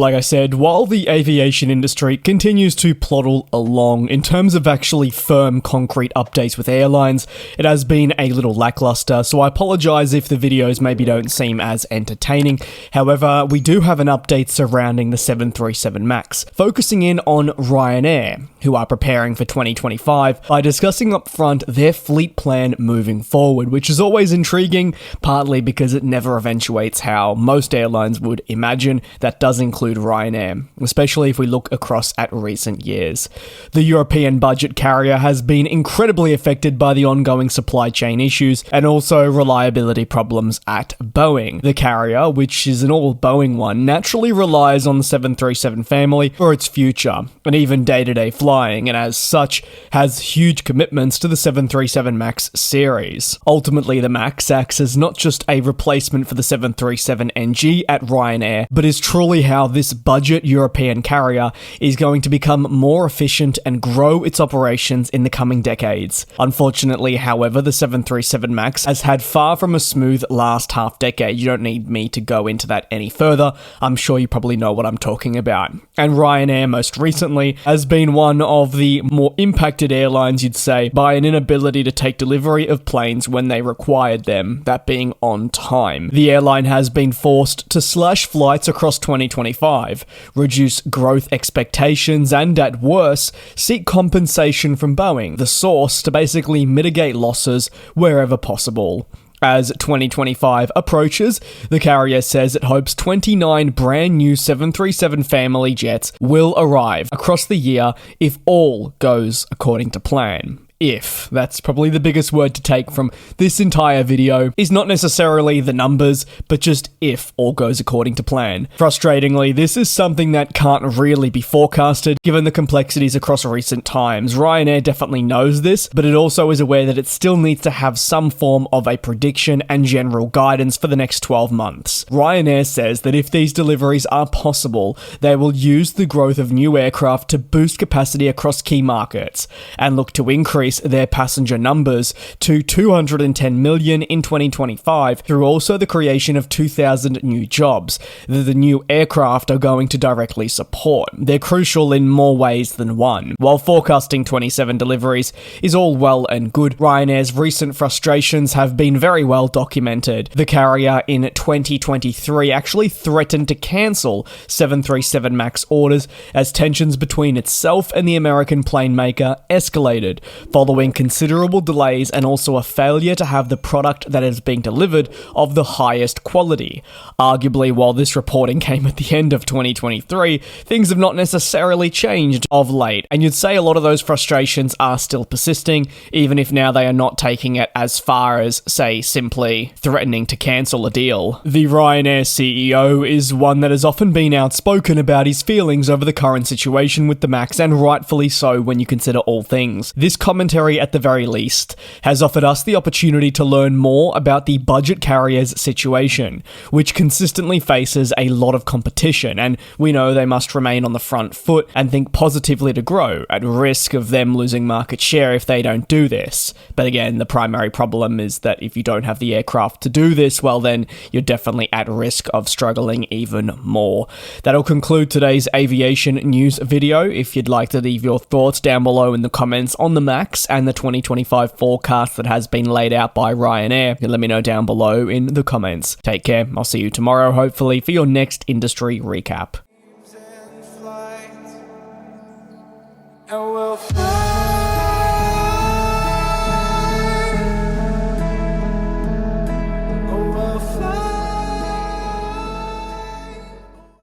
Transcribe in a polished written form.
Like I said, while the aviation industry continues to ploddle along in terms of actually firm concrete updates with airlines, it has been a little lackluster, so I apologise if the videos maybe don't seem as entertaining. However, we do have an update surrounding the 737 MAX, focusing in on Ryanair, who are preparing for 2025 by discussing up front their fleet plan moving forward, which is always intriguing, partly because it never eventuates how most airlines would imagine. That does include Ryanair, especially if we look across at recent years. The European budget carrier has been incredibly affected by the ongoing supply chain issues and also reliability problems at Boeing. The carrier, which is an all Boeing one, naturally relies on the 737 family for its future and even day-to-day flying, and as such has huge commitments to the 737 MAX series. Ultimately, the MAX acts as not just a replacement for the 737 NG at Ryanair, but is truly how this budget European carrier is going to become more efficient and grow its operations in the coming decades. Unfortunately, however, the 737 MAX has had far from a smooth last half decade. You don't need me to go into that any further. I'm sure you probably know what I'm talking about. And Ryanair, most recently, has been one of the more impacted airlines, you'd say, by an inability to take delivery of planes when they required them, that being on time. The airline has been forced to slash flights across 2025, reduce growth expectations, and at worst, seek compensation from Boeing, the source, to basically mitigate losses wherever possible. As 2025 approaches, the carrier says it hopes 29 brand new 737 family jets will arrive across the year if all goes according to plan. If. That's probably the biggest word to take from this entire video, is not necessarily the numbers, but just if all goes according to plan. Frustratingly, this is something that can't really be forecasted, given the complexities across recent times. Ryanair definitely knows this, but it also is aware that it still needs to have some form of a prediction and general guidance for the next 12 months. Ryanair says that if these deliveries are possible, they will use the growth of new aircraft to boost capacity across key markets, and look to increase their passenger numbers to 210 million in 2025 through also the creation of 2,000 new jobs that the new aircraft are going to directly support. They're crucial in more ways than one. While forecasting 27 deliveries is all well and good, Ryanair's recent frustrations have been very well documented. The carrier in 2023 actually threatened to cancel 737 MAX orders as tensions between itself and the American plane maker escalated, following considerable delays and also a failure to have the product that is being delivered of the highest quality. Arguably, while this reporting came at the end of 2023, things have not necessarily changed of late, and you'd say a lot of those frustrations are still persisting, even if now they are not taking it as far as, say, simply threatening to cancel a deal. The Ryanair CEO is one that has often been outspoken about his feelings over the current situation with the MAX, and rightfully so when you consider all things. This commentary, at the very least, has offered us the opportunity to learn more about the budget carrier's situation, which consistently faces a lot of competition, and we know they must remain on the front foot and think positively to grow, at risk of them losing market share if they don't do this. But again, the primary problem is that if you don't have the aircraft to do this, well then, you're definitely at risk of struggling even more. That'll conclude today's aviation news video. If you'd like to leave your thoughts down below in the comments on the MAX and the 2025 forecast that has been laid out by Ryanair, let me know down below in the comments. Take care. I'll see you tomorrow, hopefully, for your next industry recap.